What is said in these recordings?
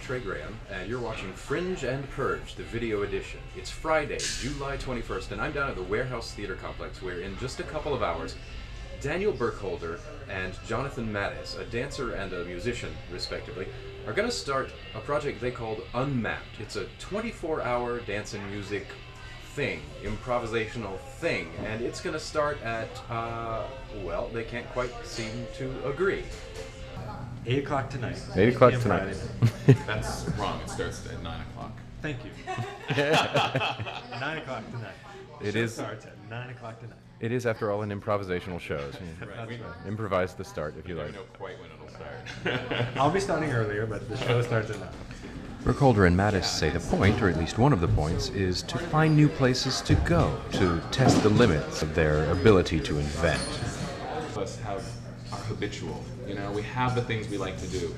Trey Graham, and you're watching Fringe and Purge, the video edition. It's Friday, July 21st, and I'm down at the Warehouse Theater Complex, where in just a couple of hours, Daniel Burkholder and Jonathan Mattis, a dancer and a musician, respectively, are going to start a project they called Unmapped. It's a 24-hour dance and music thing, improvisational thing, and it's going to start at, well, they can't quite seem to agree. 8 o'clock tonight. 8 o'clock tonight. That's wrong. It starts at 9 o'clock. Thank you. 9 o'clock tonight. It Show is. starts at 9 o'clock tonight. It is, after all, an improvisational show. So Right. improvise the start if you We like. don't know quite when it'll start. I'll be starting earlier, but the show starts at 9. Burkholder and Mattis say the point, or at least one of the points, is to find new places to go, to test the limits of their ability to invent. Us have our habitual. You know, we have the things we like to do,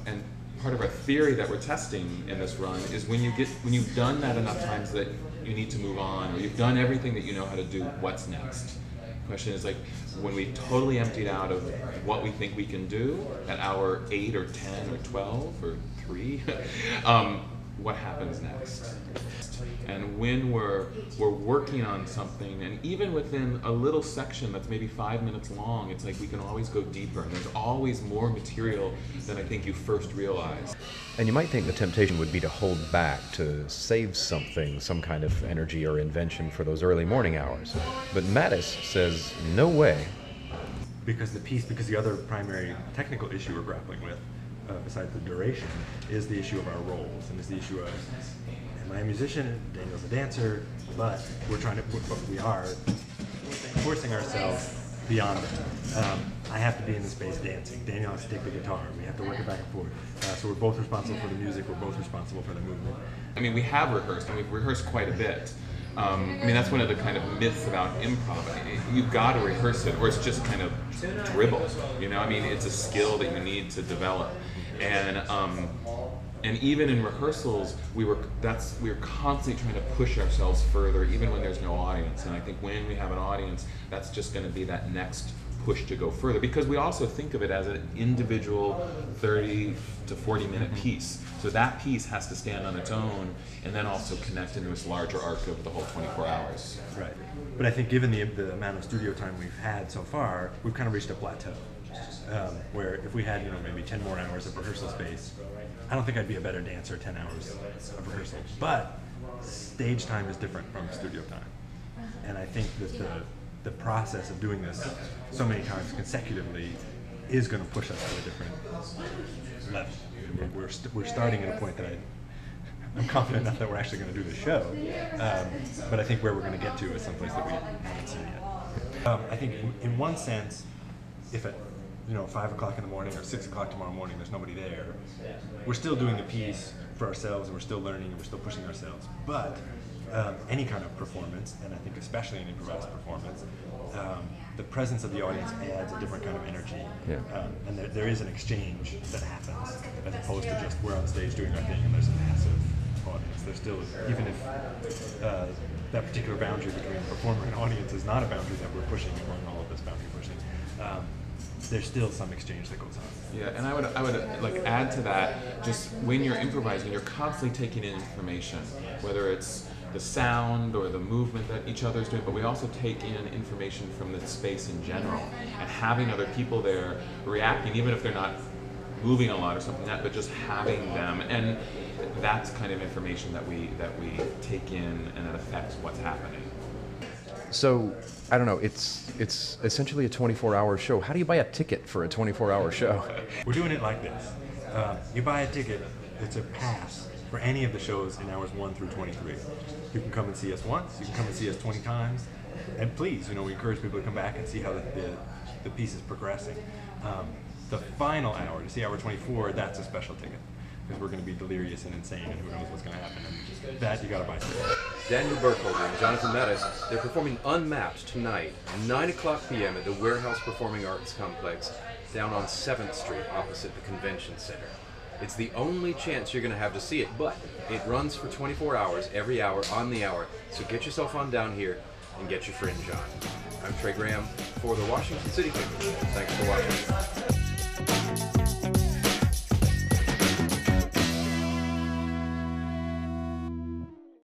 and part of our theory that we're testing in this run is when you've done that enough times that you need to move on, or you've done everything that you know how to do, what's next? The question is, like, when we totally emptied out of what we think we can do at hour 8 or 10 or 12 or 3, what happens next? And when we're working on something, and even within a little section that's maybe 5 minutes long, it's like we can always go deeper, and there's always more material than I think you first realize. And you might think the temptation would be to hold back, to save something, some kind of energy or invention for those early morning hours. But Mattis says, no way. Because the other primary technical issue we're grappling with, besides the duration, is the issue of our roles, and is the issue of, am I a musician? Daniel's a dancer, but we are forcing ourselves beyond it. I have to be in the space dancing. Daniel has to take the guitar. We have to work it back and forth. So we're both responsible for the music. We're both responsible for the movement. I mean, we have rehearsed, and we've rehearsed quite a bit. I mean, that's one of the kind of myths about improv. You've got to rehearse it, or it's just kind of dribble. You know, I mean, it's a skill that you need to develop. And even in rehearsals, we're constantly trying to push ourselves further, even when there's no audience. And I think when we have an audience, that's just going to be that next push to go further, because we also think of it as an individual 30 to 40 minute piece. So that piece has to stand on its own and then also connect into this larger arc of the whole 24 hours. Right. But I think given the amount of studio time we've had so far, we've kind of reached a plateau. Where if we had, maybe 10 more hours of rehearsal space, I don't think I'd be a better dancer 10 hours of rehearsal. But stage time is different from studio time. And I think that the process of doing this so many times consecutively is going to push us to a different level. We're starting at a point that I'm confident enough that we're actually going to do the show, but I think where we're going to get to is someplace that we haven't seen yet. I think in one sense, if at 5 o'clock in the morning or 6 o'clock tomorrow morning there's nobody there, we're still doing the piece for ourselves, and we're still learning, and we're still pushing ourselves. But any kind of performance, and I think especially an improvised performance, the presence of the audience adds a different kind of energy. Yeah. And there is an exchange that happens, as opposed to just we're on stage doing our thing and there's a massive audience. There's still, even if that particular boundary between performer and audience is not a boundary that we're pushing, and we're in all of this boundary pushing, there's still some exchange that goes on. Yeah, and I would like add to that, just when you're improvising, you're constantly taking in information, whether it's the sound or the movement that each other's doing, but we also take in information from the space in general, and having other people there reacting, even if they're not moving a lot or something like that, but just having them, and that's kind of information that we take in, and it affects what's happening. So, I don't know, it's essentially a 24-hour show. How do you buy a ticket for a 24-hour show? We're doing it like this. You buy a ticket, it's a pass for any of the shows in hours 1 through 23. You can come and see us once, you can come and see us 20 times, and please, we encourage people to come back and see how the piece is progressing. The final hour, to see hour 24, that's a special ticket, because we're going to be delirious and insane, and who knows what's going to happen, and that you got to buy tickets. Daniel Burkholder and Jonathan Mattis, they're performing Unmapped tonight, 9 o'clock p.m. at the Warehouse Performing Arts Complex down on 7th Street opposite the Convention Center. It's the only chance you're going to have to see it, but it runs for 24 hours, every hour, on the hour, so get yourself on down here and get your fringe on. I'm Trey Graham for the Washington City Paper. Thanks for watching.